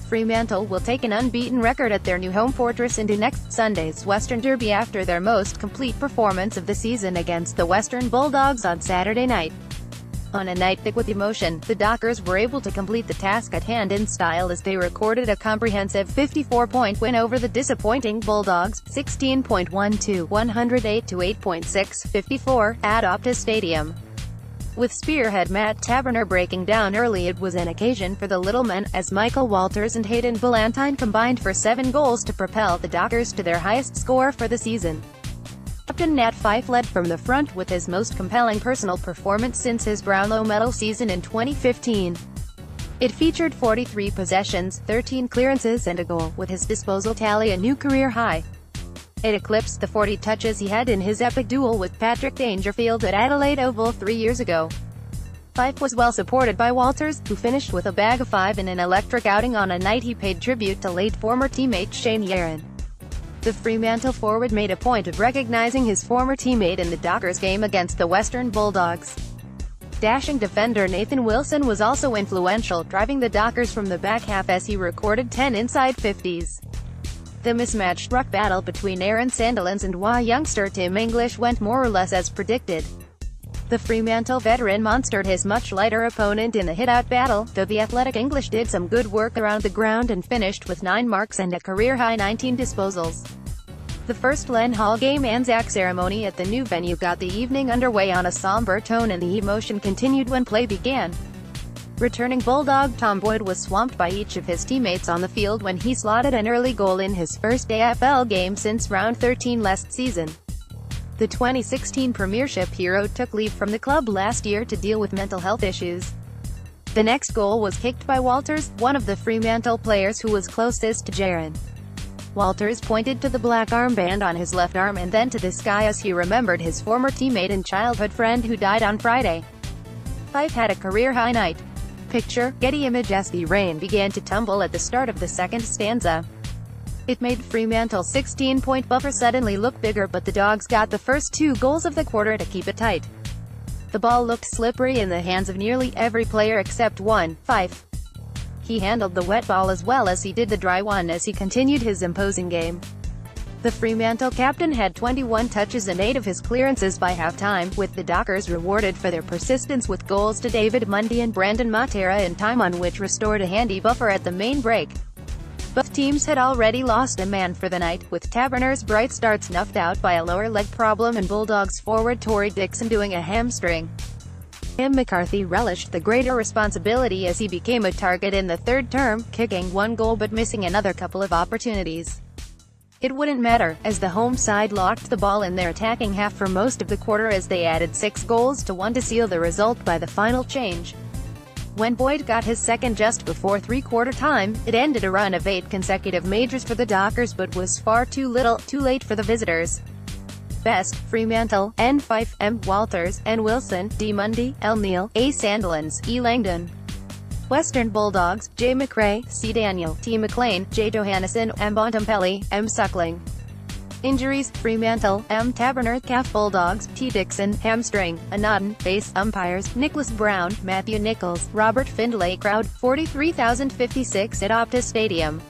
Fremantle will take an unbeaten record at their new home fortress into next Sunday's Western Derby after their most complete performance of the season against the Western Bulldogs on Saturday night. On a night thick with emotion, the Dockers were able to complete the task at hand in style as they recorded a comprehensive 54-point win over the disappointing Bulldogs, 16.12, 108-8.6, 54, at Optus Stadium. With spearhead Matt Taberner breaking down early, it was an occasion for the little men, as Michael Walters and Hayden Ballantyne combined for 7 goals to propel the Dockers to their highest score for the season. Captain Nat Fyfe led from the front with his most compelling personal performance since his Brownlow medal season in 2015. It featured 43 possessions, 13 clearances and a goal, with his disposal tally a new career high. It eclipsed the 40 touches he had in his epic duel with Patrick Dangerfield at Adelaide Oval 3 years ago. Fyfe was well supported by Walters, who finished with a bag of 5 in an electric outing on a night he paid tribute to late former teammate Shane Yaren. The Fremantle forward made a point of recognizing his former teammate in the Dockers game against the Western Bulldogs. Dashing defender Nathan Wilson was also influential, driving the Dockers from the back half as he recorded 10 inside 50s. The mismatched ruck battle between Aaron Sandilands and youngster Tim English went more or less as predicted. The Fremantle veteran monstered his much lighter opponent in the hit-out battle, though the athletic English did some good work around the ground and finished with 9 marks and a career-high 19 disposals. The first Len Hall game Anzac ceremony at the new venue got the evening underway on a somber tone, and the emotion continued when play began. Returning Bulldog Tom Boyd was swamped by each of his teammates on the field when he slotted an early goal in his first AFL game since round 13 last season. The 2016 Premiership hero took leave from the club last year to deal with mental health issues. The next goal was kicked by Walters, one of the Fremantle players who was closest to Jaren. Walters pointed to the black armband on his left arm and then to the sky as he remembered his former teammate and childhood friend who died on Friday. Fyfe had a career-high night. Picture, Getty image as the rain began to tumble at the start of the second stanza. It made Fremantle's 16-point buffer suddenly look bigger, but the Dogs got the first 2 goals of the quarter to keep it tight. The ball looked slippery in the hands of nearly every player except one, Fyfe. He handled the wet ball as well as he did the dry one as he continued his imposing game. The Fremantle captain had 21 touches and 8 of his clearances by halftime, with the Dockers rewarded for their persistence with goals to David Mundy and Brandon Matera in time on which restored a handy buffer at the main break. Both teams had already lost a man for the night, with Taberner's bright start snuffed out by a lower leg problem and Bulldogs forward Tory Dixon doing a hamstring. Tim McCarthy relished the greater responsibility as he became a target in the third term, kicking 1 goal but missing another couple of opportunities. It wouldn't matter, as the home side locked the ball in their attacking half for most of the quarter as they added 6 goals to 1 to seal the result by the final change. When Boyd got his second just before three-quarter time, it ended a run of 8 consecutive majors for the Dockers but was far too late for the visitors. Best, Fremantle, N. Fyfe, M. Walters, N. Wilson, D. Mundy, L. Neal, A. Sandilands, E. Langdon. Western Bulldogs, J. McRae, C. Daniel, T. McLean, J. Johannesson, M. Bontempelli, M. Suckling. Injuries, Fremantle, M. Taberner, Calf Bulldogs, T. Dixon, hamstring, Anodin, base, umpires, Nicholas Brown, Matthew Nichols, Robert Findlay. Crowd, 43,056 at Optus Stadium.